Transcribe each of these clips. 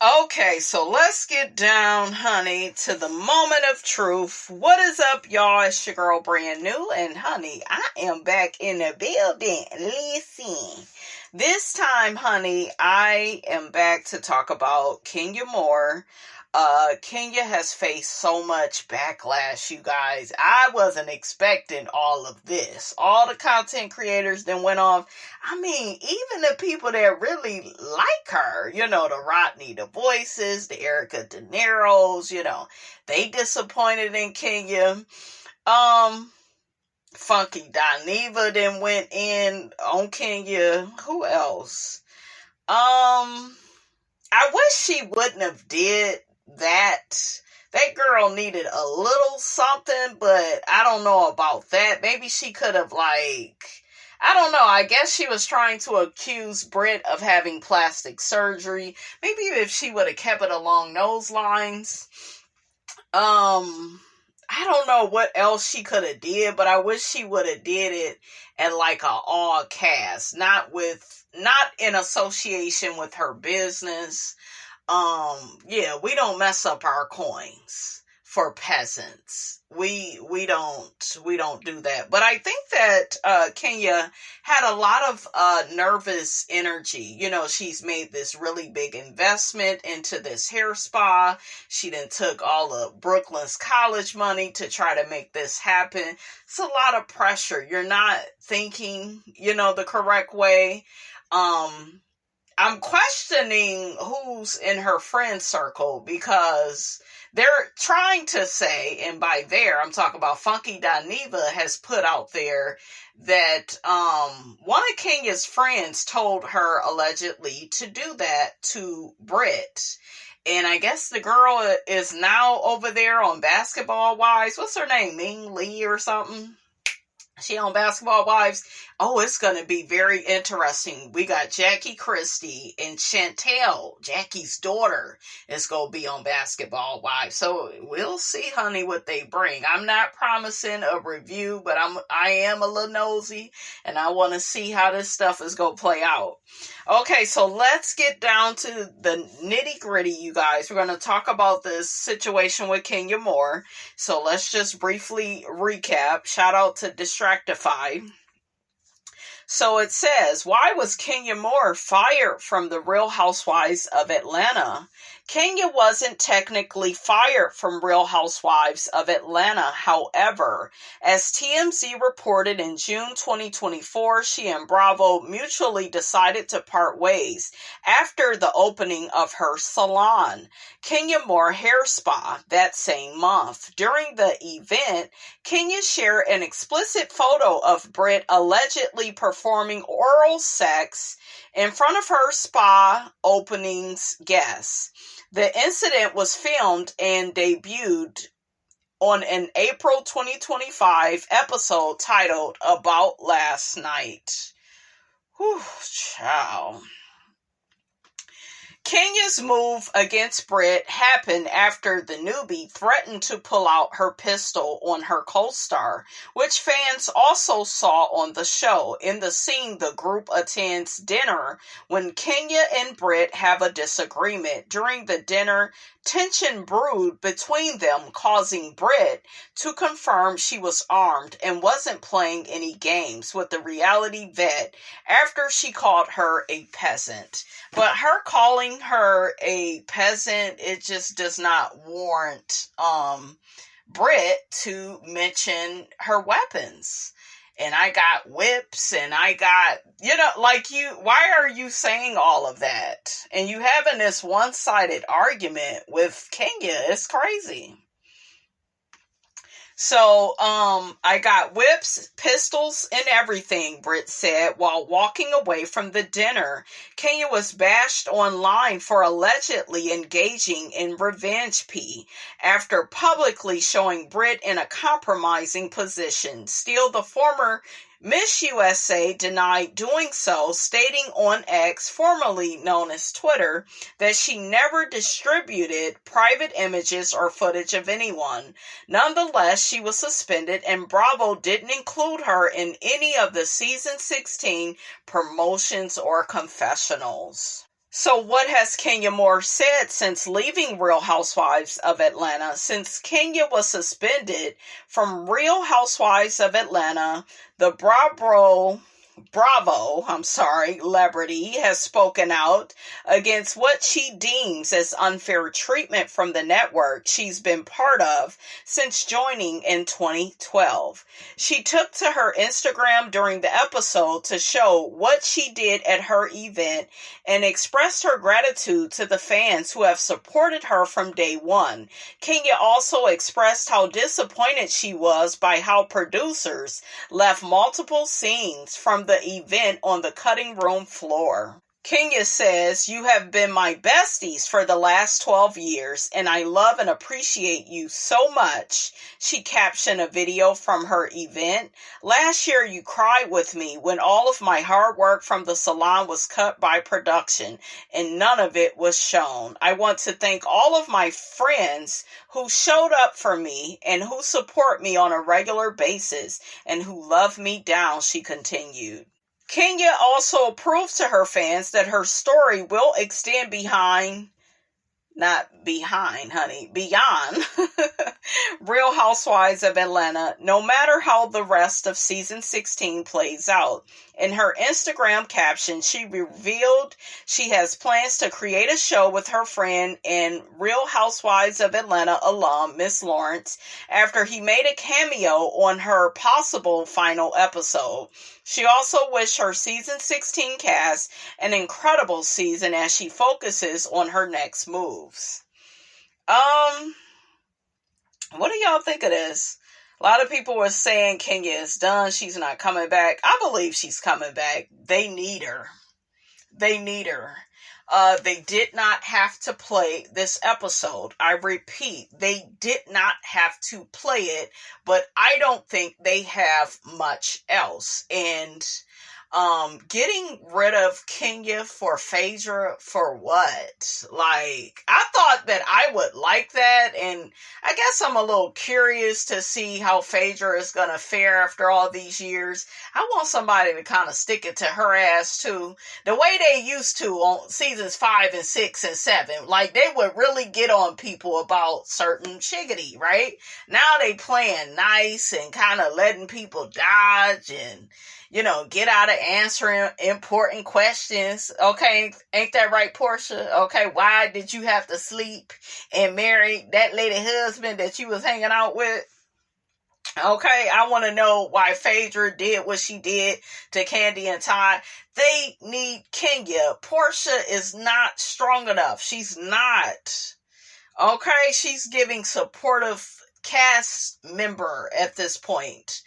Okay, so let's get down, honey, to the moment of truth. What is up, y'all? It's your girl, Brand New, and honey, I am back in the building. Listen, this time, honey, I am back to talk about Kenya Moore. Kenya has faced so much backlash, you guys. I wasn't expecting all of this. All the content creators that went off. I mean, even the people that really like her, the Rodney, the Voices, the Erica De Niro's, they disappointed in Kenya. Funky Dineva then went in on Kenya. Who else? I wish she wouldn't have did that. That girl needed a little something, but I don't know about that. Maybe she could have, I don't know. I guess she was trying to accuse Brit of having plastic surgery. Maybe if she would have kept it along those lines. I don't know what else she could have did, but I wish she would have did it at a all cast, not in association with her business. We don't mess up our coins for peasants. We don't do that. But I think that Kenya had a lot of nervous energy. She's made this really big investment into this hair spa. She then took all of Brooklyn's college money to try to make this happen. It's a lot of pressure. You're not thinking, the correct way. I'm questioning who's in her friend circle because they're trying to say, and by there, I'm talking about Funky Dineva has put out there that one of Kenya's friends told her allegedly to do that to Brit. And I guess the girl is now over there on Basketball Wives. What's her name? Ming Lee or something? She on Basketball Wives. Oh, it's going to be very interesting. We got Jackie Christie and Chantel, Jackie's daughter, is going to be on Basketball Wives. So we'll see, honey, what they bring. I'm not promising a review, but I am a little nosy, and I want to see how this stuff is going to play out. Okay, so let's get down to the nitty gritty, you guys. We're going to talk about this situation with Kenya Moore. So let's just briefly recap. Shout out to Distractify. So it says, why was Kenya Moore fired from the Real Housewives of Atlanta? Kenya wasn't technically fired from Real Housewives of Atlanta. However, as TMZ reported in June 2024, she and Bravo mutually decided to part ways after the opening of her salon, Kenya Moore Hair Spa, that same month. During the event, Kenya shared an explicit photo of Brit allegedly performing oral sex in front of her spa opening's guests. The incident was filmed and debuted on an April 2025 episode titled About Last Night. Whew, child. Kenya's move against Brit happened after the newbie threatened to pull out her pistol on her co-star, which fans also saw on the show. In the scene, the group attends dinner when Kenya and Brit have a disagreement. During the dinner, tension brewed between them, causing Brit to confirm she was armed and wasn't playing any games with the reality vet after she called her a peasant. But her calling her a peasant, it just does not warrant Brit to mention her weapons. And I got whips and I got, why are you saying all of that? And you having this one-sided argument with Kenya. It's crazy. So, I got whips, pistols, and everything, Brit said, while walking away from the dinner. Kenya was bashed online for allegedly engaging in revenge pee after publicly showing Brit in a compromising position. Still, the former Miss USA denied doing so, stating on X, formerly known as Twitter, that she never distributed private images or footage of anyone. Nonetheless, she was suspended and Bravo didn't include her in any of the season 16 promotions or confessionals. So what has Kenya Moore said since leaving Real Housewives of Atlanta? Since Kenya was suspended from Real Housewives of Atlanta, the celebrity has spoken out against what she deems as unfair treatment from the network she's been part of since joining in 2012. She took to her Instagram during the episode to show what she did at her event and expressed her gratitude to the fans who have supported her from day one. Kenya also expressed how disappointed she was by how producers left multiple scenes from the event on the cutting room floor. Kenya says, "You have been my besties for the last 12 years, and I love and appreciate you so much." She captioned a video from her event. "Last year you cried with me when all of my hard work from the salon was cut by production, and none of it was shown. I want to thank all of my friends who showed up for me and who support me on a regular basis and who love me down," she continued. Kenya also proved to her fans that her story will extend beyond Real Housewives of Atlanta, no matter how the rest of season 16 plays out. In her Instagram caption, she revealed she has plans to create a show with her friend and Real Housewives of Atlanta alum, Miss Lawrence, after he made a cameo on her possible final episode. She also wished her season 16 cast an incredible season as she focuses on her next moves. What do y'all think of this? A lot of people were saying Kenya is done. She's not coming back. I believe she's coming back. They need her. They did not have to play this episode. I repeat, they did not have to play it, but I don't think they have much else. And getting rid of Kenya for Phaedra for what? Like, I thought that I would like that, and I guess I'm a little curious to see how Phaedra is gonna fare after all these years. I want somebody to kind of stick it to her ass too, the way they used to on seasons 5 and 6 and 7. Like, they would really get on people about certain shiggity, right? Now they playing nice and kind of letting people dodge and, get out of answering important questions. Okay, ain't that right, Portia? Okay, why did you have to sleep and marry that lady husband that you was hanging out with? Okay, I want to know why Phaedra did what she did to Candy and Todd. They need Kenya. Portia is not strong enough. She's not. Okay, she's giving supportive cast member at this point.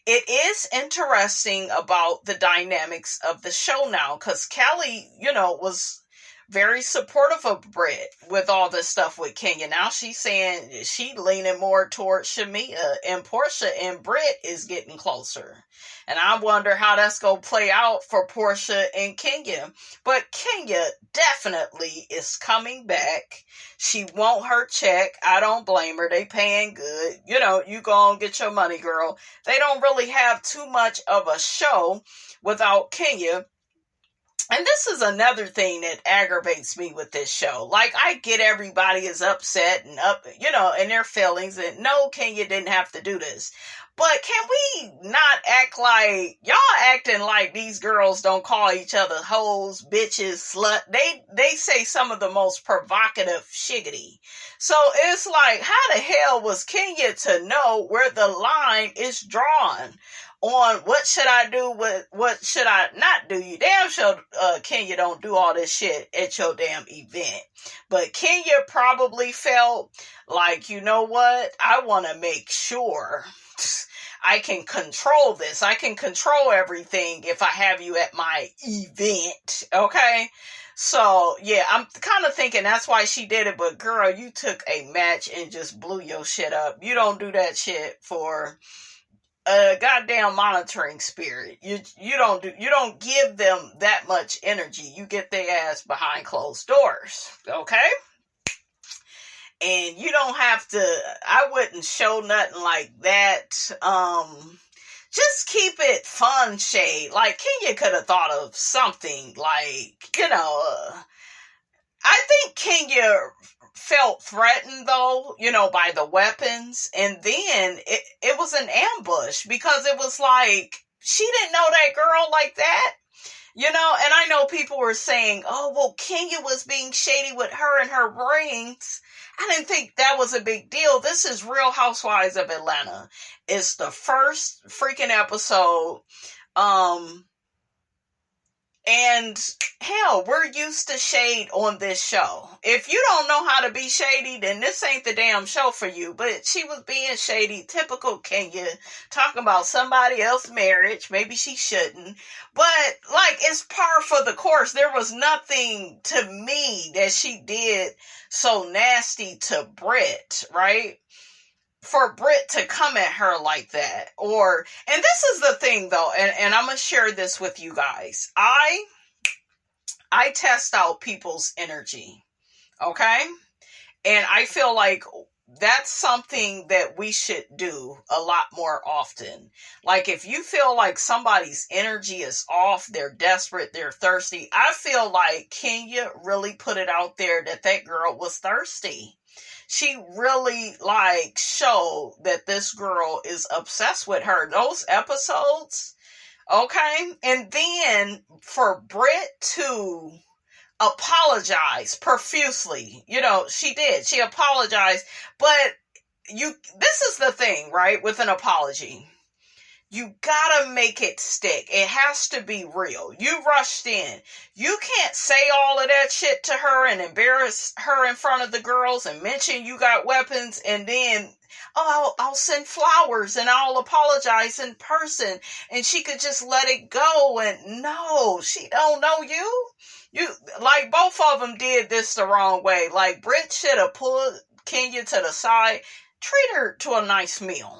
It is interesting about the dynamics of the show now, because Kelly, was very supportive of Brit with all this stuff with Kenya. Now she's saying she leaning more towards Shamia, and Portia and Brit is getting closer. And I wonder how that's going to play out for Portia and Kenya. But Kenya definitely is coming back. She want her check. I don't blame her. They paying good. You go and get your money, girl. They don't really have too much of a show without Kenya. And this is another thing that aggravates me with this show. Like, I get everybody is upset and in their feelings, and no, Kenya didn't have to do this. But can we not act like, y'all acting like these girls don't call each other hoes, bitches, slut. They say some of the most provocative shiggity. So it's like, how the hell was Kenya to know where the line is drawn on what should I do, what should I not do? You damn sure Kenya don't do all this shit at your damn event. But Kenya probably felt like, you know what? I want to make sure I can control this. I can control everything if I have you at my event. Okay? So, yeah, I'm kind of thinking that's why she did it. But, girl, you took a match and just blew your shit up. You don't do that shit for a goddamn monitoring spirit. You don't give them that much energy. You get their ass behind closed doors. Okay? And you don't have to, I wouldn't show nothing like that. Just keep it fun shade. Like, Kenya could have thought of something like, I think Kenya felt threatened though, by the weapons. And then it was an ambush because it was like, she didn't know that girl like that. And I know people were saying, oh, well, Kenya was being shady with her and her rings. I didn't think that was a big deal. This is Real Housewives of Atlanta. It's the first freaking episode. And hell, we're used to shade on this show. If you don't know how to be shady, then this ain't the damn show for you. But she was being shady, typical Kenya, talking about somebody else's marriage. Maybe she shouldn't. But, it's par for the course. There was nothing to me that she did so nasty to Brit, right? For Brit to come at her like that. And this is the thing though, and I'm going to share this with you guys. I test out people's energy, okay? And I feel like that's something that we should do a lot more often. Like, if you feel like somebody's energy is off, they're desperate, they're thirsty, I feel like Kenya really put it out there that girl was thirsty. She really showed that this girl is obsessed with her. Those episodes, okay? And then for Brit to apologize profusely, she did. She apologized, but this is the thing, right? With an apology, you gotta make it stick. It has to be real. You rushed in. You can't say all of that shit to her and embarrass her in front of the girls and mention you got weapons and then, I'll send flowers and I'll apologize in person and she could just let it go. And no, she don't know you. Both of them did this the wrong way. Brit should have pulled Kenya to the side, treat her to a nice meal.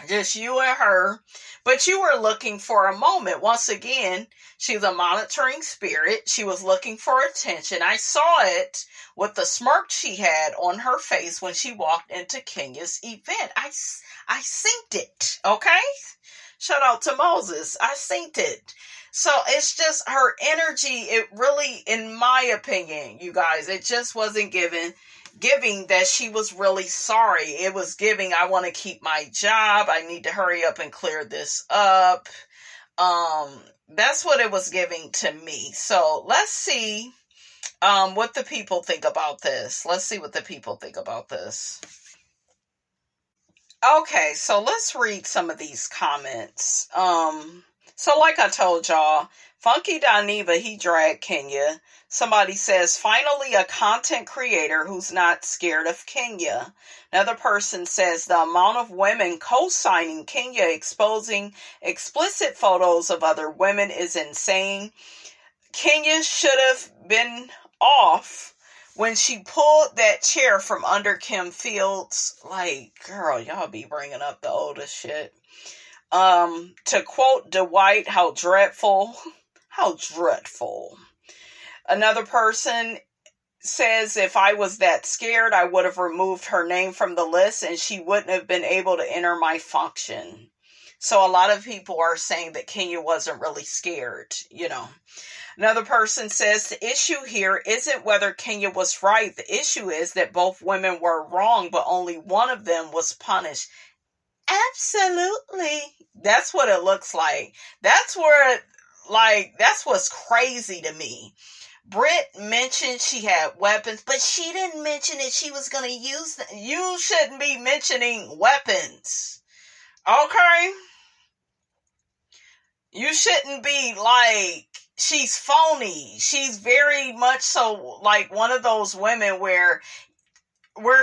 Just you and her. But you were looking for a moment. Once again, she's a monitoring spirit. She was looking for attention. I saw it with the smirk she had on her face when she walked into Kenya's event. I synced it, okay? Shout out to Moses. I synced it. So it's just her energy. It really, in my opinion, you guys, it just wasn't giving that she was really sorry. It was giving, I want to keep my job. I need to hurry up and clear this up. That's what it was giving to me. So let's see what the people think about this. Let's see what the people think about this. Okay, so let's read some of these comments. So like I told y'all, Funky Daniva, he dragged Kenya. Somebody says, finally a content creator who's not scared of Kenya. Another person says, the amount of women co-signing Kenya exposing explicit photos of other women is insane. Kenya should have been off when she pulled that chair from under Kim Fields. Girl, y'all be bringing up the oldest shit. To quote Dwight, how dreadful. How dreadful. Another person says, if I was that scared, I would have removed her name from the list and she wouldn't have been able to enter my function. So a lot of people are saying that Kenya wasn't really scared, Another person says, the issue here isn't whether Kenya was right. The issue is that both women were wrong, but only one of them was punished. Absolutely. That's what it looks like. That's what's crazy to me. Brit mentioned she had weapons, but she didn't mention that she was going to use them. You shouldn't be mentioning weapons. Okay? You shouldn't be she's phony. She's very much so one of those women where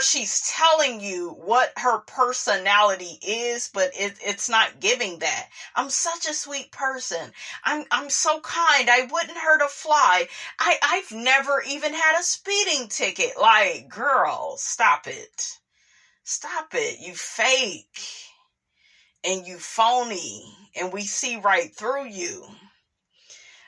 she's telling you what her personality is, but it's not giving that. I'm such a sweet person. I'm so kind. I wouldn't hurt a fly. I've never even had a speeding ticket. Girl, stop it. Stop it. You fake. And you phony. And we see right through you.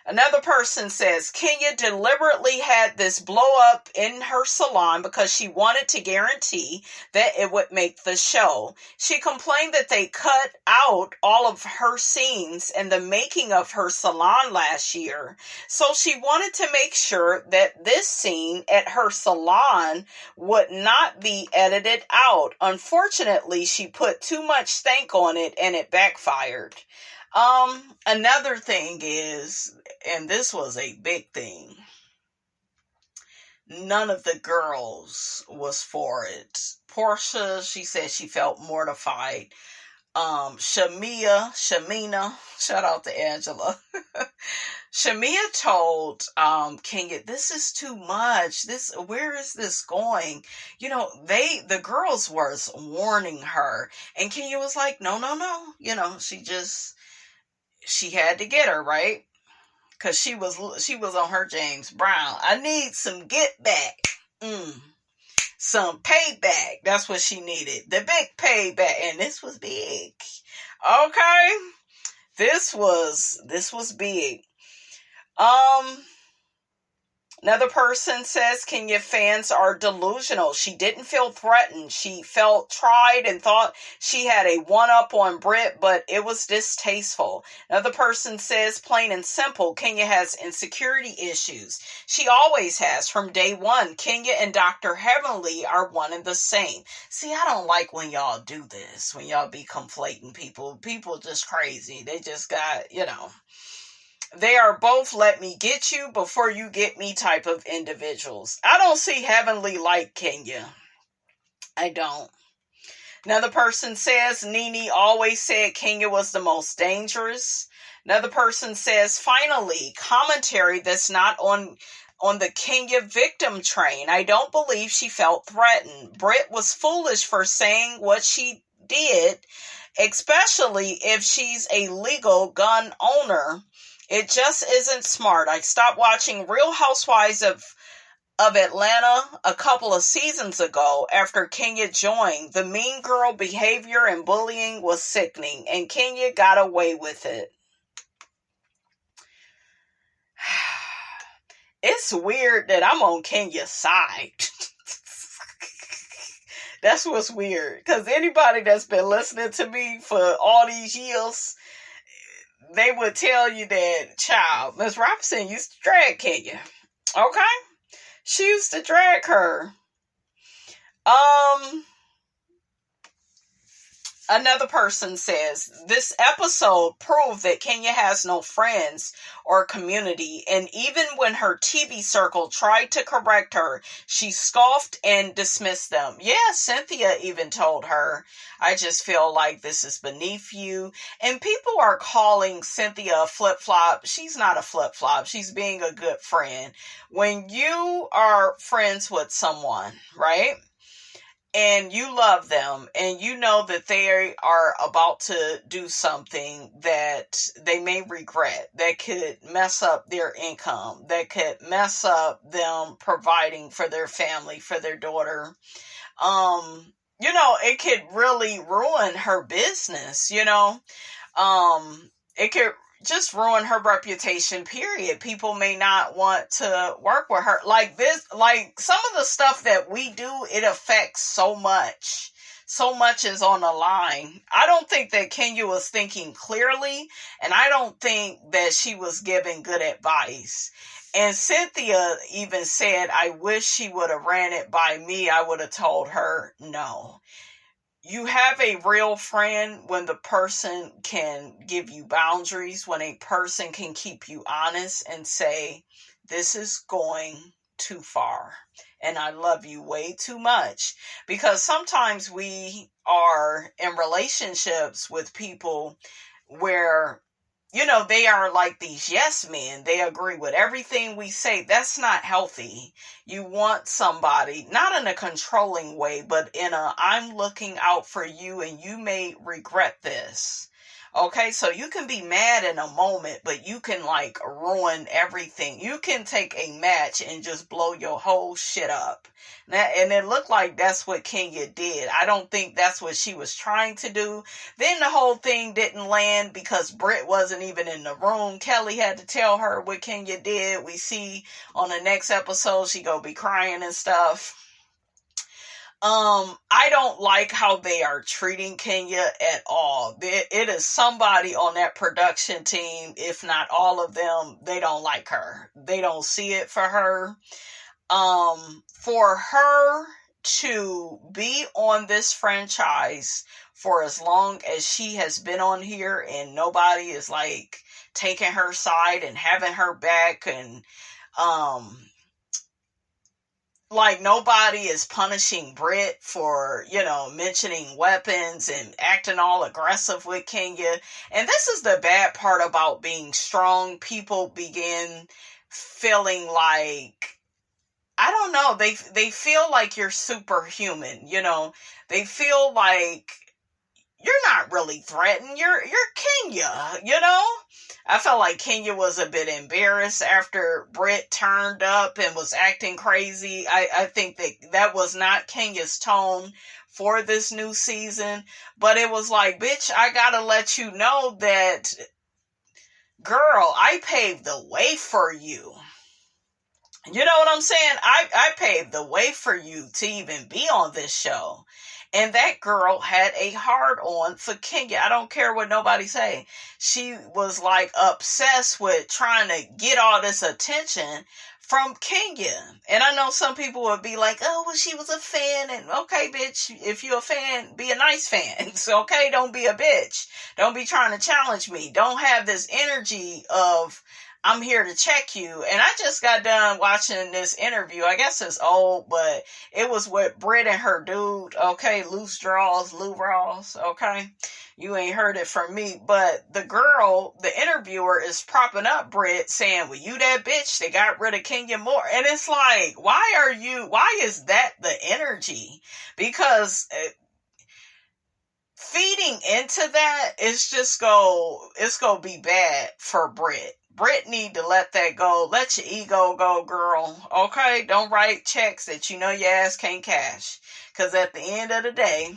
Another person says, Kenya deliberately had this blow up in her salon because she wanted to guarantee that it would make the show. She complained that they cut out all of her scenes in the making of her salon last year. So she wanted to make sure that this scene at her salon would not be edited out. Unfortunately, she put too much stank on it and it backfired. Another thing is, and this was a big thing, none of the girls was for it. Portia, she said she felt mortified. Shamina, shout out to Angela. Shamia told Kenya, this is too much. Where is this going? You know, the girls was warning her, and Kenya was like, no. You know, she had to get her, right? Because she was on her James Brown. I need some get back. Some payback. That's what she needed. The big payback. And this was big. Okay. This was big. Another person says, Kenya fans are delusional. She didn't feel threatened. She felt tried and thought she had a one-up on Brit, but it was distasteful. Another person says, plain and simple, Kenya has insecurity issues. She always has from day one. Kenya and Dr. Heavenly are one and the same. See, I don't like when y'all do this, when y'all be conflating people. People just crazy. They just got, you know. They are both let me get you before you get me type of individuals. I don't see Heavenly like Kenya. I don't. Another person says, Nene always said Kenya was the most dangerous. Another person says, finally, commentary that's not on the Kenya victim train. I don't believe she felt threatened. Brit was foolish for saying what she did, especially if she's a legal gun owner. It just isn't smart. I stopped watching Real Housewives of Atlanta a couple of seasons ago after Kenya joined. The mean girl behavior and bullying was sickening, and Kenya got away with it. It's weird that I'm on Kenya's side. That's what's weird. Because anybody that's been listening to me for all these years, they would tell you that, child, Miss Robinson used to drag Kenya. Okay? She used to drag her. Another person says, this episode proved that Kenya has no friends or community, and even when her TV circle tried to correct her, she scoffed and dismissed them. Yeah, Cynthia even told her, I just feel like this is beneath you. And people are calling Cynthia a flip-flop. She's not a flip-flop. She's being a good friend. When you are friends with someone, right? And you love them, and you know that they are about to do something that they may regret, that could mess up their income, that could mess up them providing for their family, for their daughter. You know, it could really ruin her business, you know. It could just ruin her reputation, period. People may not want to work with her. Like this, like some of the stuff that we do, it affects so much. So much is on the line. I don't think that Kenya was thinking clearly, and I don't think that she was giving good advice. And Cynthia even said, I wish she would have ran it by me. I would have told her no. You have a real friend when the person can give you boundaries, when a person can keep you honest and say, this is going too far and I love you way too much. Because sometimes we are in relationships with people where, you know, they are like these yes men. They agree with everything we say. That's not healthy. You want somebody, not in a controlling way, but in a, I'm looking out for you and you may regret this. Okay, so you can be mad in a moment, but you can like ruin everything. You can take a match and just blow your whole shit up. And it looked like that's what Kenya did. I don't think that's what she was trying to do. Then the whole thing didn't land because Brit wasn't even in the room. Kelly had to tell her what Kenya did. We see on the next episode she go be crying and stuff. I don't like how they are treating Kenya at all. It is somebody on that production team, if not all of them, they don't like her. They don't see it for her. For her to be on this franchise for as long as she has been on here and nobody is like taking her side and having her back and, like nobody is punishing Brit for, mentioning weapons and acting all aggressive with Kenya. And this is the bad part about being strong. People begin feeling like, I don't know, they feel like you're superhuman, They feel like you're not really threatened. You're Kenya, I felt like Kenya was a bit embarrassed after Brit turned up and was acting crazy. I think that was not Kenya's tone for this new season. But it was like, bitch, I gotta let you know that, girl, I paved the way for you. You know what I'm saying? I paved the way for you to even be on this show. And that girl had a hard on for Kenya. I don't care what nobody say. She was like obsessed with trying to get all this attention from Kenya. And I know some people would be like, oh, well, she was a fan. And okay, bitch, if you're a fan, be a nice fan. So, okay, don't be a bitch. Don't be trying to challenge me. Don't have this energy of, I'm here to check you. And I just got done watching this interview. I guess it's old, but it was with Brit and her dude. Okay, Lou Rawls. Okay, you ain't heard it from me. But the girl, the interviewer, is propping up Brit, saying, well, you that bitch, they got rid of Kenya Moore. And it's like, why is that the energy? Because feeding into that, it's gonna be bad for Brit. Brit need to let that go. Let your ego go, girl. Okay? Don't write checks that you know your ass can't cash. Because at the end of the day,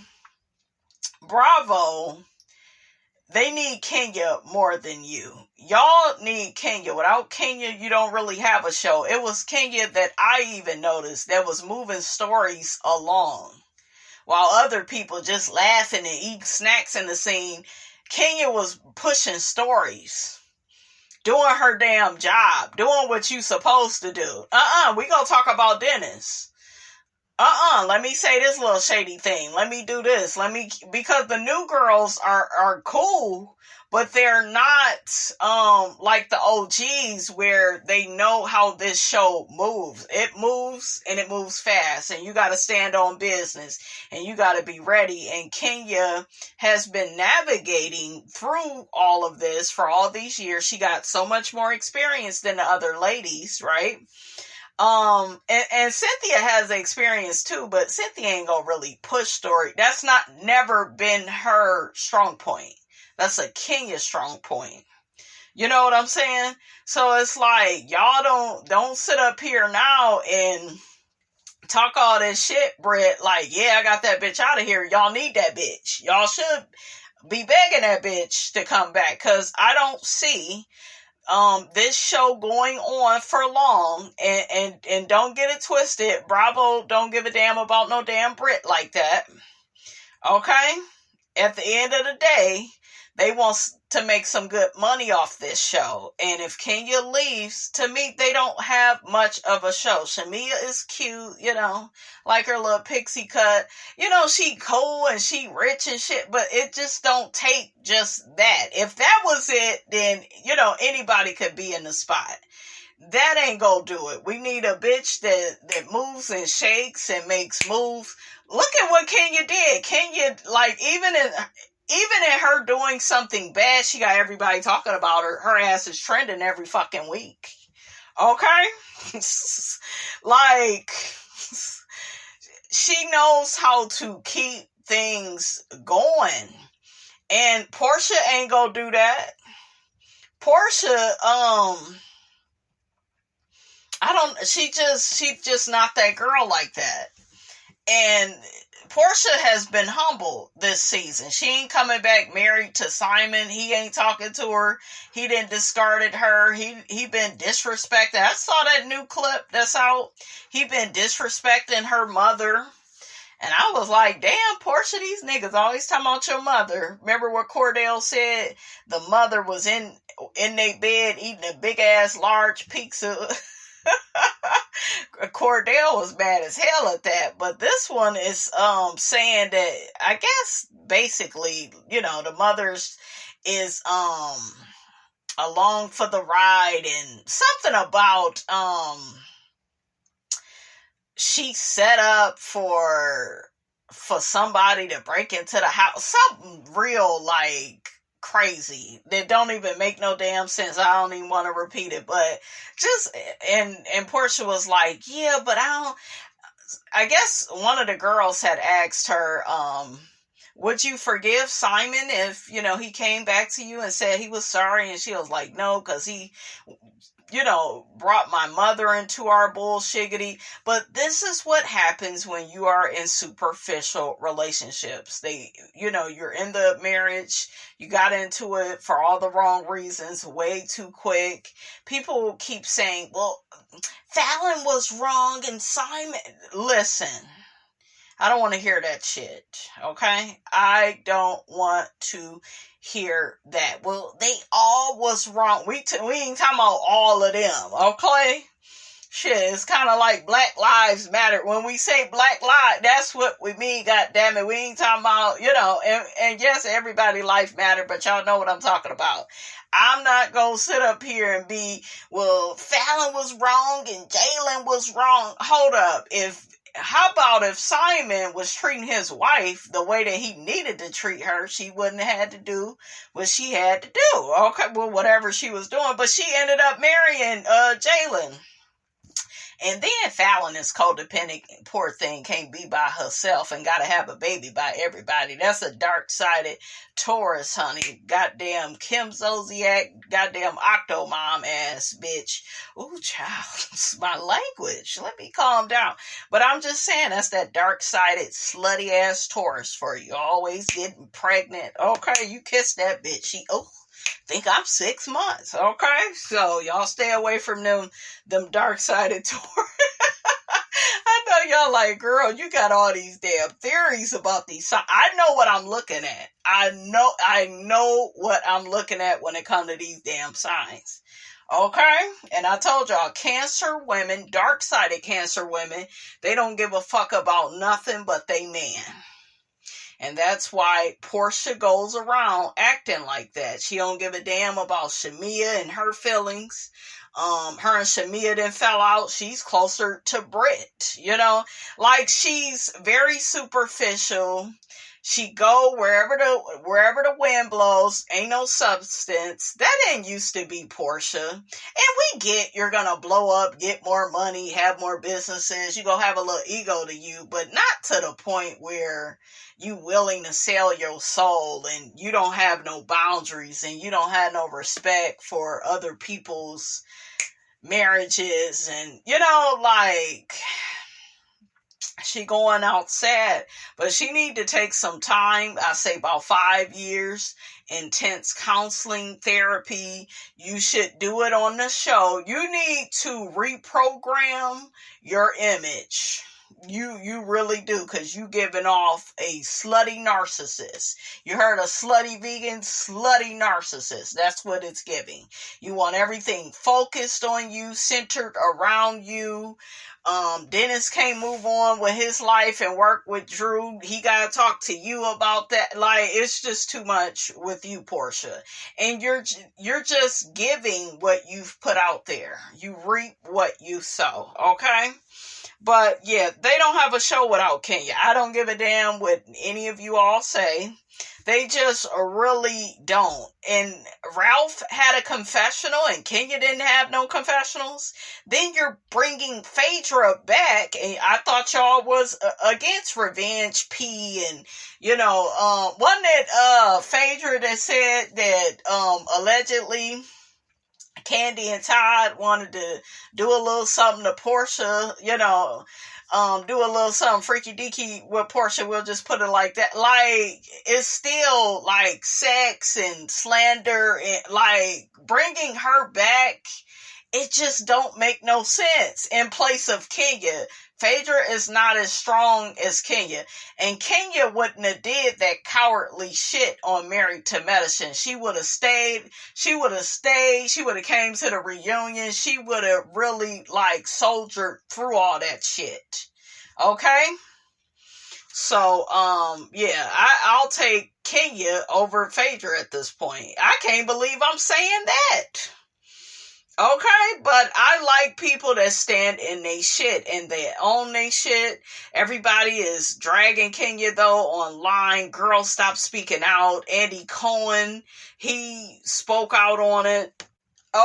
Bravo, they need Kenya more than you. Y'all need Kenya. Without Kenya, you don't really have a show. It was Kenya that I even noticed that was moving stories along. While other people just laughing and eating snacks in the scene, Kenya was pushing stories. Doing her damn job. Doing what you supposed to do. We gonna talk about Dennis. Let me say this little shady thing. Let me do this. Because the new girls are cool, but they're not, like the OGs where they know how this show moves. It moves and it moves fast, and you gotta stand on business and you gotta be ready. And Kenya has been navigating through all of this for all these years. She got so much more experience than the other ladies, right? And Cynthia has the experience too, but Cynthia ain't gonna really push story. That's never been her strong point. That's a Kenya strong point. You know what I'm saying? So it's like, y'all don't sit up here now and talk all this shit, Brit. Like, yeah, I got that bitch out of here. Y'all need that bitch. Y'all should be begging that bitch to come back. Cause I don't see this show going on for long, and don't get it twisted. Bravo don't give a damn about no damn Brit like that. Okay? At the end of the day, they want to make some good money off this show. And if Kenya leaves, to me, they don't have much of a show. Shamia is cute, like her little pixie cut. She cool and she rich and shit, but it just don't take just that. If that was it, then, anybody could be in the spot. That ain't gonna do it. We need a bitch that moves and shakes and makes moves. Look at what Kenya did. Kenya, like, even in her doing something bad, she got everybody talking about her. Her ass is trending every fucking week. Okay? Like, she knows how to keep things going. And Portia ain't gonna do that. Portia, she's just not that girl like that. And Portia has been humbled this season. She ain't coming back married to Simon. He ain't talking to her. He didn't discarded her. He been disrespecting. I saw that new clip that's out. He been disrespecting her mother. And I was like, damn, Portia, these niggas always talking about your mother. Remember what Cordell said? The mother was in their bed eating a big ass large pizza. Cordell was mad as hell at that, but this one is saying that, I guess, basically, the mother's is along for the ride, and something about she set up for somebody to break into the house, something real like crazy that don't even make no damn sense. I don't even want to repeat it, but just and Portia was like, yeah, but I guess one of the girls had asked her, would you forgive Simon if he came back to you and said he was sorry? And she was like, no, because he brought my mother into our bullshiggity. But this is what happens when you are in superficial relationships. You're in the marriage, you got into it for all the wrong reasons, way too quick. People keep saying, well, Fallon was wrong and Simon. Listen, I don't want to hear that shit, okay? I don't want to hear that. Well, they all was wrong. We ain't talking about all of them, okay? Shit, it's kind of like Black Lives Matter. When we say Black Lives, that's what we mean, goddammit. We ain't talking about, and yes, everybody life matter, but y'all know what I'm talking about. I'm not going to sit up here and be, well, Fallon was wrong and Jalen was wrong. Hold up. How about if Simon was treating his wife the way that he needed to treat her, she wouldn't have had to do what she had to do. Okay, well, whatever she was doing, but she ended up marrying Jalen. And then Fallon is codependent, poor thing, can't be by herself and gotta have a baby by everybody. That's a dark-sided Taurus, honey. Goddamn Kim Zolciak, goddamn Octomom ass bitch. Ooh, child, my language. Let me calm down. But I'm just saying, that's that dark-sided, slutty-ass Taurus for you. Always getting pregnant. Okay, you kiss that bitch. Think I'm 6 months, okay? So y'all stay away from them dark-sided Taurus. I know y'all like, girl, you got all these damn theories about these. I know what I'm looking at. I know what I'm looking at when it comes to these damn signs. Okay? And I told y'all, Cancer women, dark-sided Cancer women, they don't give a fuck about nothing but they man. And that's why Portia goes around acting like that. She don't give a damn about Shamia and her feelings. Her and Shamia then fell out. She's closer to Brit, like she's very superficial. She go wherever the wind blows. Ain't no substance. That didn't used to be Portia. And we get you're gonna blow up, get more money, have more businesses. You gonna have a little ego to you, but not to the point where you willing to sell your soul and you don't have no boundaries and you don't have no respect for other people's marriages and like she going out sad, but she need to take some time. I say about 5 years, intense counseling, therapy. You should do it on the show. You need to reprogram your image. You really do, because you giving off a slutty narcissist. You heard a slutty vegan, slutty narcissist. That's what it's giving. You want everything focused on you, centered around you. Dennis can't move on with his life and work with Drew. He gotta talk to you about that. Like, it's just too much with you, Portia. And you're just giving what you've put out there. You reap what you sow, okay? But yeah, they don't have a show without Kenya. I don't give a damn what any of you all say. They just really don't. And Ralph had a confessional and Kenya didn't have no confessionals. Then you're bringing Phaedra back, and I thought y'all was against Revenge P. And wasn't it Phaedra that said that allegedly Candy and Todd wanted to do a little something to Portia, do a little something freaky deaky with Portia. We'll just put it like that. Like, it's still like sex and slander, and like bringing her back, it just don't make no sense in place of Kenya. Phaedra is not as strong as Kenya. And Kenya wouldn't have did that cowardly shit on Married to Medicine. She would have stayed. She would have came to the reunion. She would have really like soldiered through all that shit. Okay? So, yeah, I'll take Kenya over Phaedra at this point. I can't believe I'm saying that. Okay, but I like people that stand in they shit and they own they shit. Everybody is dragging Kenya though online. Girls stop speaking out. Andy Cohen, he spoke out on it.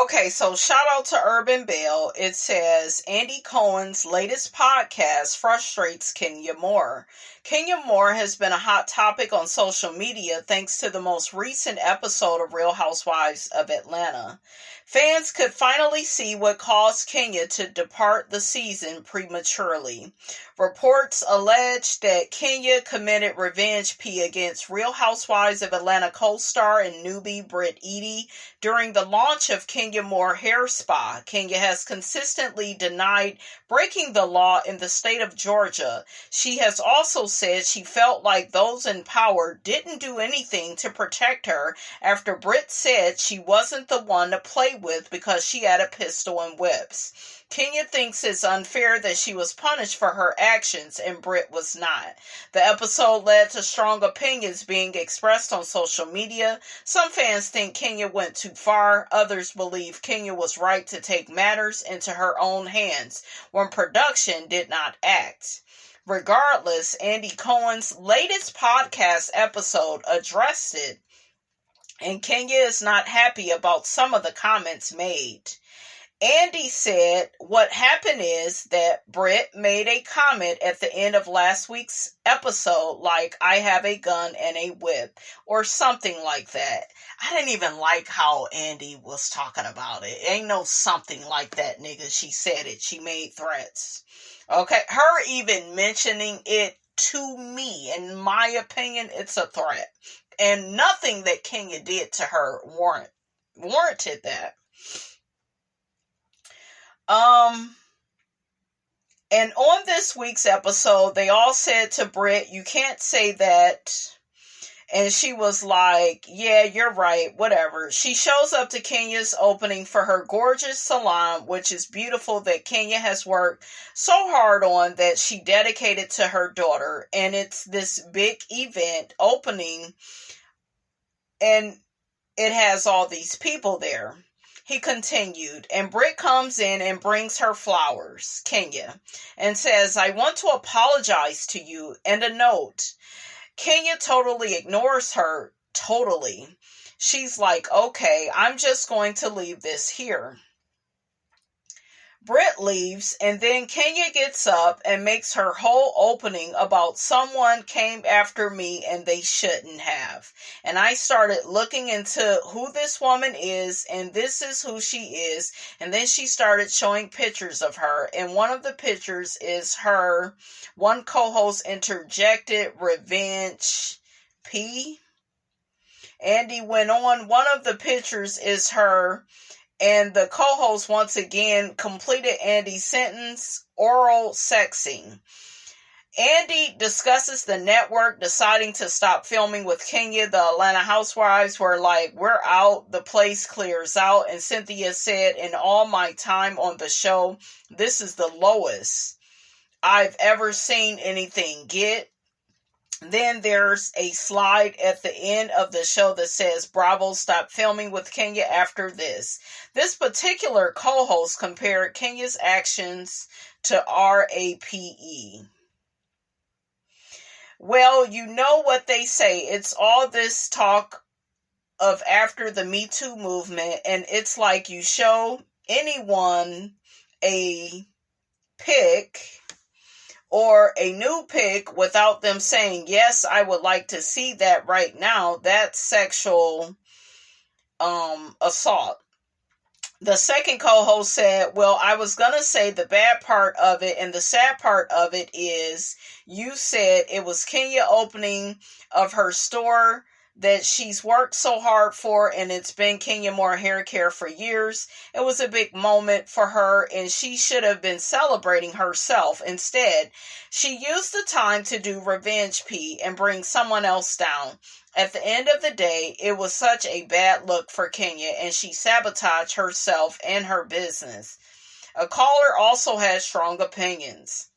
Okay, so shout out to Urban Bell. It says, Andy Cohen's latest podcast frustrates Kenya Moore. Kenya Moore has been a hot topic on social media thanks to the most recent episode of Real Housewives of Atlanta. Fans could finally see what caused Kenya to depart the season prematurely. Reports allege that Kenya committed revenge P against Real Housewives of Atlanta co-star and newbie Brit Eady during the launch of Kenya Moore Hair Spa. Kenya has consistently denied breaking the law in the state of Georgia. She has also said she felt like those in power didn't do anything to protect her after Brit said she wasn't the one to play with because she had a pistol and whips. Kenya thinks it's unfair that she was punished for her actions and Brit was not. The episode led to strong opinions being expressed on social media. Some fans think Kenya went too far. Others believe Kenya was right to take matters into her own hands when production did not act. Regardless, Andy Cohen's latest podcast episode addressed it, and Kenya is not happy about some of the comments made. Andy said what happened is that Brit made a comment at the end of last week's episode like, I have a gun and a whip, or something like that. I didn't even like how Andy was talking about it. Ain't no something like that, nigga. She said it. She made threats. Okay? Her even mentioning it to me, in my opinion, it's a threat. And nothing that Kenya did to her warranted that. And on this week's episode, they all said to Brit, you can't say that. And she was like, yeah, you're right, whatever. She shows up to Kenya's opening for her gorgeous salon, which is beautiful, that Kenya has worked so hard on, that she dedicated to her daughter. And it's this big event opening, and it has all these people there. He continued, and Brit comes in and brings her flowers, Kenya, and says, I want to apologize to you, and a note. Kenya totally ignores her, totally. She's like, okay, I'm just going to leave this here. Brit leaves, and then Kenya gets up and makes her whole opening about someone came after me and they shouldn't have. And I started looking into who this woman is, and this is who she is. And then she started showing pictures of her, and one of the pictures is her. One co-host interjected, revenge P. Andy went on, one of the pictures is her. And the co-host once again completed Andy's sentence, oral sexing. Andy discusses the network deciding to stop filming with Kenya. The Atlanta Housewives were like, we're out, the place clears out. And Cynthia said, in all my time on the show, this is the lowest I've ever seen anything get. Then there's a slide at the end of the show that says, Bravo stopped filming with Kenya after this. This particular co-host compared Kenya's actions to RAPE. Well, you know what they say. It's all this talk of after the Me Too movement, and it's like you show anyone a pic or a new pic without them saying, yes, I would like to see that right now. That's sexual assault. The second co-host said, well, I was going to say the bad part of it and the sad part of it is you said it was Kenya opening of her store that she's worked so hard for, and it's been Kenya Moore Hair Care for years. It was a big moment for her, and she should have been celebrating herself. Instead, she used the time to do revenge pee and bring someone else down. At the end of the day, it was such a bad look for Kenya, and she sabotaged herself and her business. A caller also has strong opinions.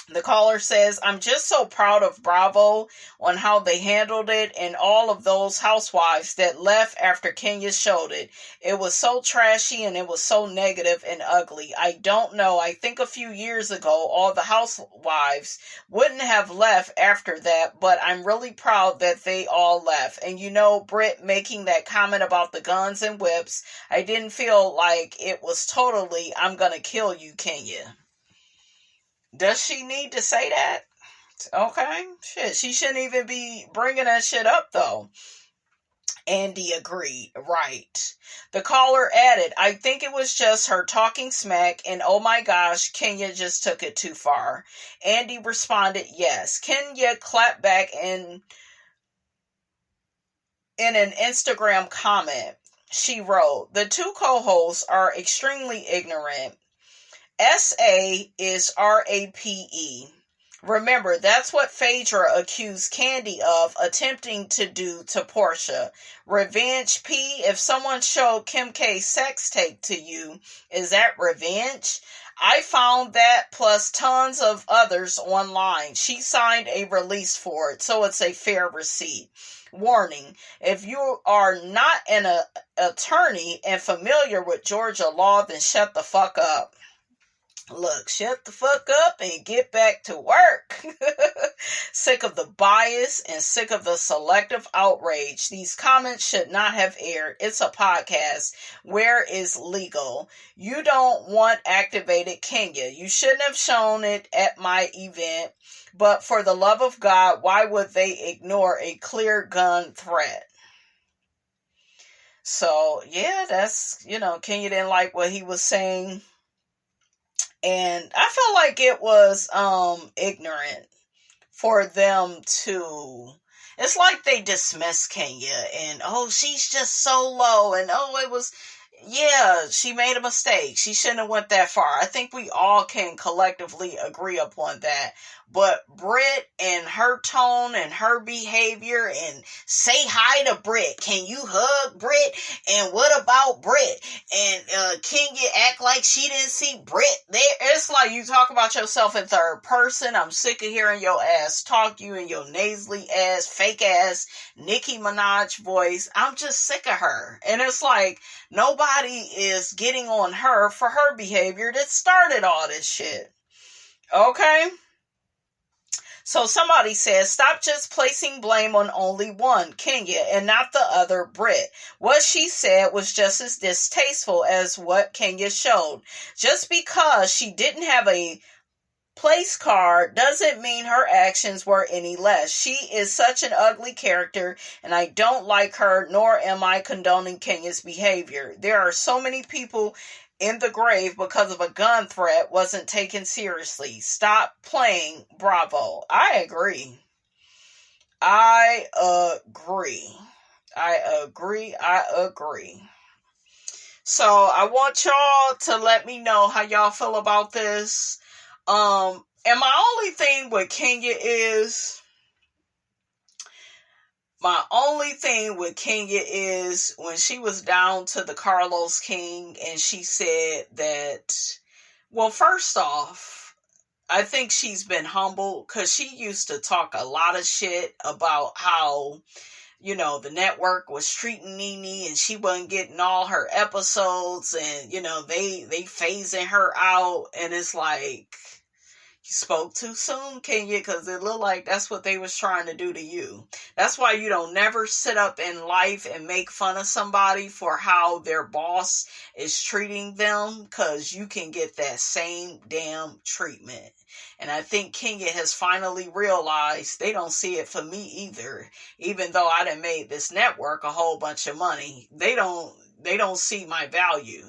The caller says, I'm just so proud of Bravo on how they handled it and all of those housewives that left after Kenya showed it. It was so trashy and it was so negative and ugly. I don't know. I think a few years ago, all the housewives wouldn't have left after that, but I'm really proud that they all left. And you know, Brit making that comment about the guns and whips, I didn't feel like it was totally, I'm gonna kill you, Kenya. Does she need to say that? Okay, shit. She shouldn't even be bringing that shit up, though. Andy agreed. Right. The caller added, I think it was just her talking smack, and oh my gosh, Kenya just took it too far. Andy responded, yes. Kenya clapped back in an Instagram comment. She wrote, the two co-hosts are extremely ignorant. SA is RAPE. Remember, that's what Phaedra accused Candy of attempting to do to Portia. Revenge P, if someone showed Kim K's sex tape to you, is that revenge? I found that plus tons of others online. She signed a release for it, so it's a fair receipt. Warning, if you are not an attorney and familiar with Georgia law, then shut the fuck up. Look, shut the fuck up and get back to work. Sick of the bias and sick of the selective outrage. These comments should not have aired. It's a podcast. Where is legal? You don't want activated Kenya. You shouldn't have shown it at my event. But for the love of God, why would they ignore a clear gun threat? So, yeah, that's, Kenya didn't like what he was saying. And I felt like it was ignorant for them to, it's like they dismiss Kenya and, oh, she's just so low and, oh, it was, yeah, she made a mistake. She shouldn't have went that far. I think we all can collectively agree upon that. But Brit and her tone and her behavior and say hi to Brit. Can you hug Brit? And what about Brit? And Kenya act like she didn't see Brit there. It's like you talk about yourself in third person. I'm sick of hearing your ass talk, you and your nasally ass, fake ass, Nicki Minaj voice. I'm just sick of her. And it's like nobody is getting on her for her behavior that started all this shit. Okay? So somebody says, stop just placing blame on only one, Kenya, and not the other, Brit. What she said was just as distasteful as what Kenya showed. Just because she didn't have a place card doesn't mean her actions were any less. She is such an ugly character, and I don't like her, nor am I condoning Kenya's behavior. There are so many people in the grave because of a gun threat wasn't taken seriously. Stop playing Bravo. I agree. So I want y'all to let me know how y'all feel about this. And my only thing with Kenya is when she was down to the Carlos King and she said that, well, first off, I think she's been humble because she used to talk a lot of shit about how, the network was treating Nene and she wasn't getting all her episodes, and, they phasing her out. And it's like, you spoke too soon, Kenya, because it looked like that's what they was trying to do to you. That's why you don't never sit up in life and make fun of somebody for how their boss is treating them, because you can get that same damn treatment. And I think Kenya has finally realized they don't see it for me either. Even though I done made this network a whole bunch of money, they don't see my value.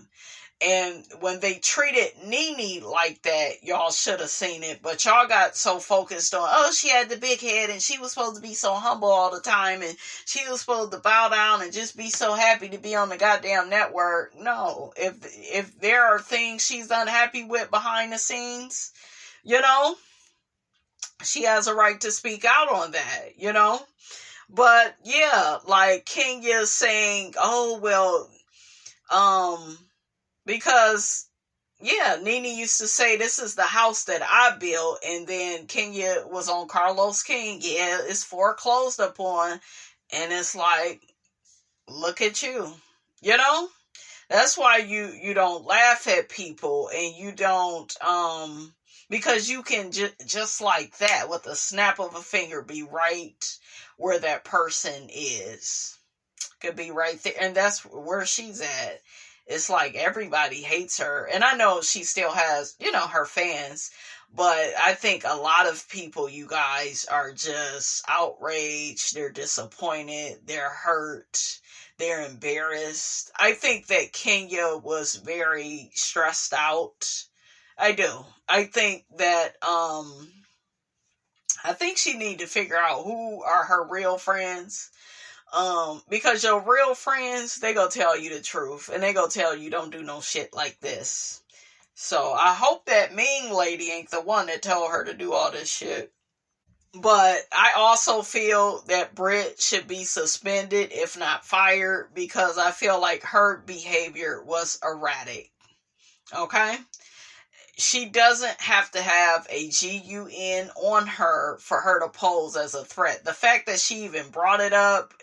And when they treated Nene like that, y'all should have seen it. But y'all got so focused on, oh, she had the big head and she was supposed to be so humble all the time and she was supposed to bow down and just be so happy to be on the goddamn network. No, if there are things she's unhappy with behind the scenes, she has a right to speak out on that, But yeah, like Kenya's saying, oh, well, because, yeah, Nene used to say, this is the house that I built. And then Kenya was on Carlos King. Yeah, it's foreclosed upon. And it's like, look at you. That's why you don't laugh at people, and you don't, because you can just like that, with a snap of a finger, be right where that person is. Could be right there. And that's where she's at. It's like everybody hates her. And I know she still has, her fans. But I think a lot of people, you guys, are just outraged. They're disappointed. They're hurt. They're embarrassed. I think that Kenya was very stressed out. I do. I think that, I think she need to figure out who are her real friends. Because your real friends, they gonna tell you the truth, and they gonna tell you don't do no shit like this. So I hope that Ming lady ain't the one that told her to do all this shit. But I also feel that Brit should be suspended, if not fired, because I feel like her behavior was erratic. Okay? She doesn't have to have a GUN on her for her to pose as a threat. The fact that she even brought it up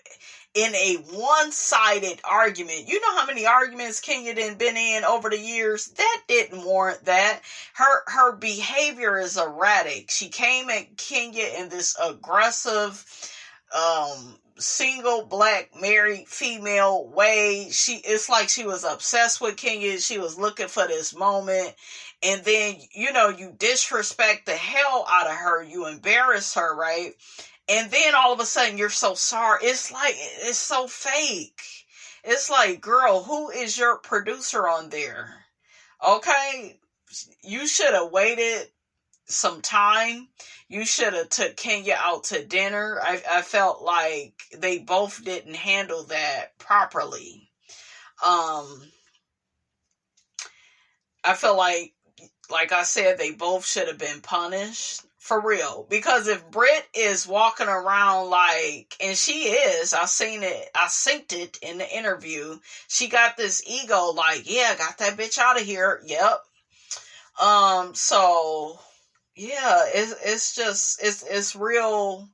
in a one-sided argument. You know how many arguments Kenya done been in over the years? That didn't warrant that. Her behavior is erratic. She came at Kenya in this aggressive, single black married female way. It's like she was obsessed with Kenya. She was looking for this moment. And then, you disrespect the hell out of her. You embarrass her, right? And then all of a sudden you're so sorry. It's like, it's so fake. It's like, girl, who is your producer on there? Okay? You should have waited some time. You should have took Kenya out to dinner. I felt like they both didn't handle that properly. I feel like I said, they both should have been punished. For real. Because if Brit is walking around like, and she is, I synced it in the interview. She got this ego like, yeah, got that bitch out of here. Yep. So yeah, it's real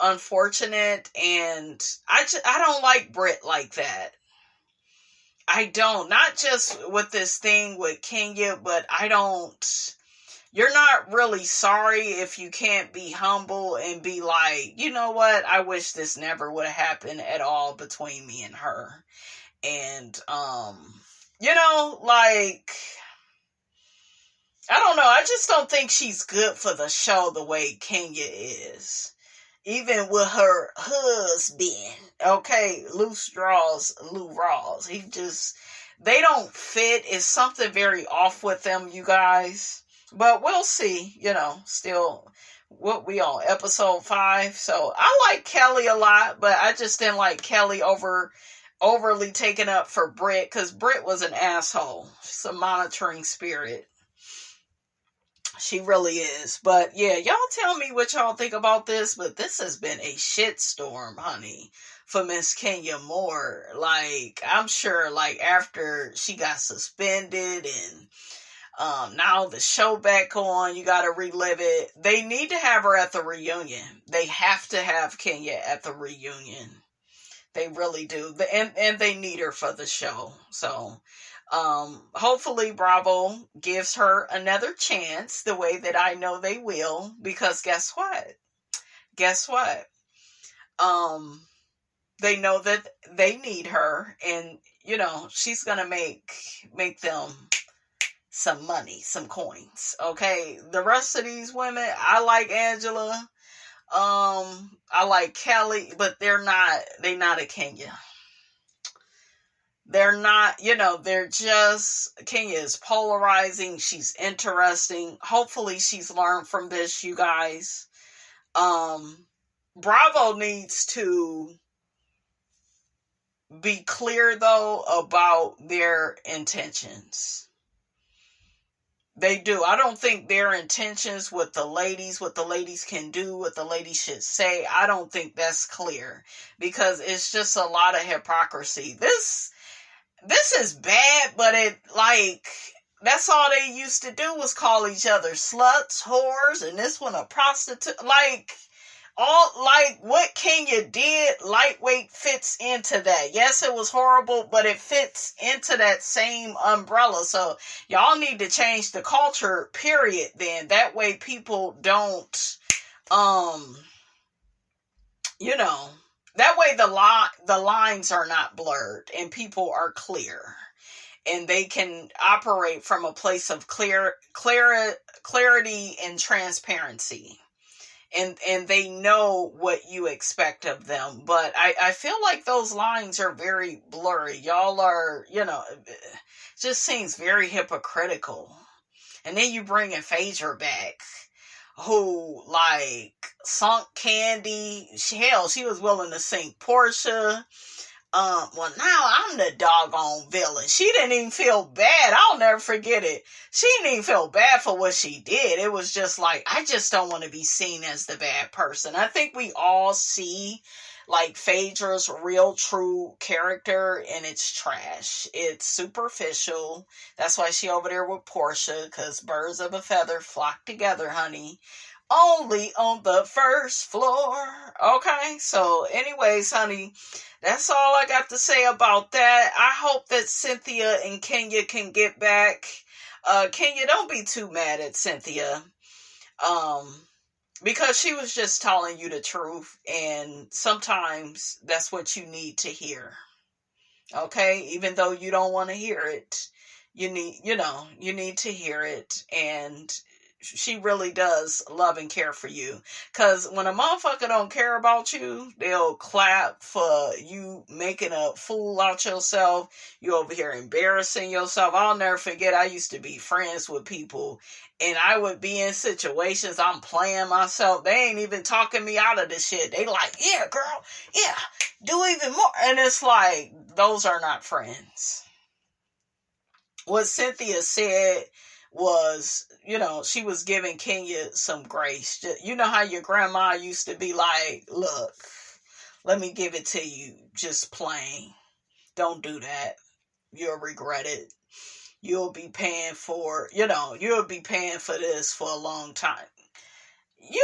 unfortunate. And I don't like Brit like that. I don't. Not just with this thing with Kenya, but I don't. You're not really sorry if you can't be humble and be like, you know what? I wish this never would have happened at all between me and her. And, like, I don't know. I just don't think she's good for the show the way Kenya is. Even with her husband, okay, loose draws, Lou Rawls. They don't fit. It's something very off with them, you guys. But we'll see, still, what we on, episode 5. So I like Kelly a lot, but I just didn't like Kelly overly taken up for Brit, because Brit was an asshole. She's a monitoring spirit. She really is. But yeah, y'all tell me what y'all think about this, but this has been a shitstorm, honey, for Miss Kenya Moore. Like, I'm sure, like, after she got suspended and Now the show back on, you gotta relive it. They need to have her at the reunion. They have to have Kenya at the reunion. They really do. And they need her for the show. So, hopefully Bravo gives her another chance the way that I know they will, because guess what? They know that they need her, and she's gonna make them some money, some coins. Okay, the rest of these women, I like Angela, I like Kelly, but they're not a Kenya. They're not, they're just, Kenya is polarizing. She's interesting. Hopefully she's learned from this, you guys. Bravo needs to be clear, though, about their intentions. They do. I don't think their intentions with the ladies, what the ladies can do, what the ladies should say, I don't think that's clear, because it's just a lot of hypocrisy. This is bad, but that's all they used to do was call each other sluts, whores, and this one a prostitute. What Kenya did, lightweight fits into that. Yes, it was horrible, but it fits into that same umbrella. So y'all need to change the culture, period, then. That way people don't, that way the lines are not blurred and people are clear. And they can operate from a place of clarity and transparency. And they know what you expect of them. But I feel like those lines are very blurry. Y'all are, it just seems very hypocritical. And then you bring in Phaedra back, who, sunk Candy. Hell, she was willing to sink Portia. Well, now I'm the doggone villain. She didn't even feel bad. I'll never forget it. She didn't even feel bad for what she did. It was just I just don't want to be seen as the bad person. I think we all see, Phaedra's real, true character, and it's trash. It's superficial. That's why she over there with Portia, because birds of a feather flock together, honey. Only on the first floor. Okay, so anyways, honey, that's all I got to say about that. I hope that Cynthia and Kenya can get back. Kenya, don't be too mad at Cynthia. Because she was just telling you the truth, and sometimes that's what you need to hear. Okay, even though you don't want to hear it, you need to hear it, and she really does love and care for you. Because when a motherfucker don't care about you, they'll clap for you making a fool out yourself. You over here embarrassing yourself. I'll never forget, I used to be friends with people, and I would be in situations I'm playing myself. They ain't even talking me out of the shit. They yeah, girl, yeah, do even more. And it's those are not friends. What Cynthia said was, she was giving Kenya some grace. You know how your grandma used to be look, let me give it to you just plain. Don't do that. You'll regret it. You'll be paying for, you'll be paying for this for a long time. You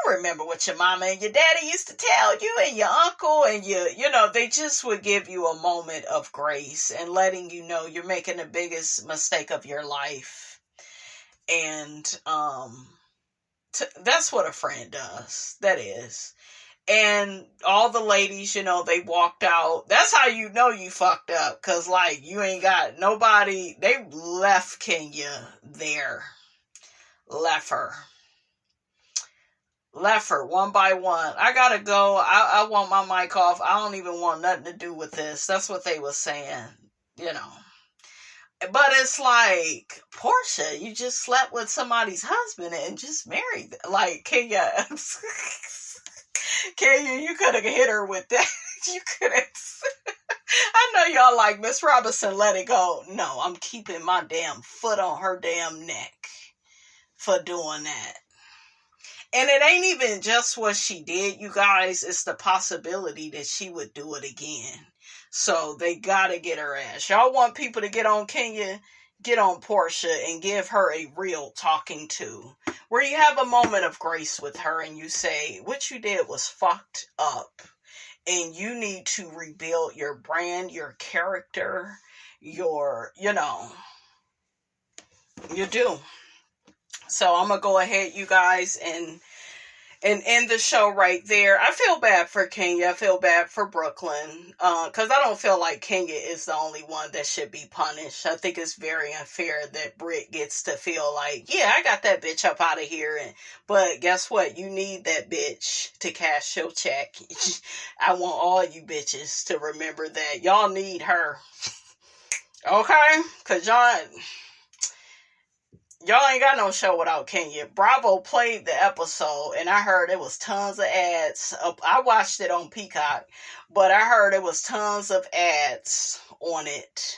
remember what your mama and your daddy used to tell you, and your uncle, and they just would give you a moment of grace and letting you know you're making the biggest mistake of your life. And that's what a friend does. That is. And all the ladies, they walked out. That's how you know you fucked up. Because, you ain't got nobody. They left Kenya there. Left her one by one. I gotta go. I want my mic off. I don't even want nothing to do with this. That's what they were saying, But it's Portia, you just slept with somebody's husband and just married. Kenya, Kenya, you could have hit her with that. You could have. I know y'all Miss Robinson, let it go. No, I'm keeping my damn foot on her damn neck for doing that. And it ain't even just what she did, you guys. It's the possibility that she would do it again. So they gotta get her ass. Y'all want people to get on Kenya? get on Portia and give her a real talking to, where you have a moment of grace with her and you say, what you did was fucked up and you need to rebuild your brand, your character, your, you do. So I'm going to go ahead, you guys, and end the show right there. I feel bad for Kenya. I feel bad for Brooklyn. Because I don't feel like Kenya is the only one that should be punished. I think it's very unfair that Brit gets to feel like, yeah, I got that bitch up out of here. But guess what? You need that bitch to cash your check. I want all you bitches to remember that. Y'all need her. Okay? Because y'all ain't got no show without Kenya. Bravo played the episode, and I heard it was tons of ads. I watched it on Peacock, but I heard it was tons of ads on it.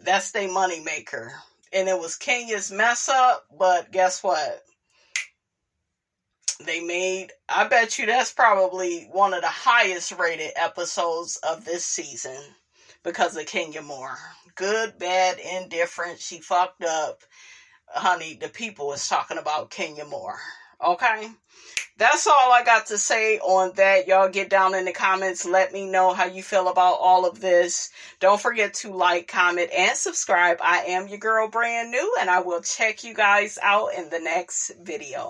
That's their money maker. And it was Kenya's mess up, but guess what? I bet you that's probably one of the highest rated episodes of this season because of Kenya Moore. Good, bad, indifferent. She fucked up. Honey, the people is talking about Kenya Moore. Okay? That's all I got to say on that. Y'all get down in the comments. Let me know how you feel about all of this. Don't forget to like, comment, and subscribe. I am your girl, Brand New, and I will check you guys out in the next video.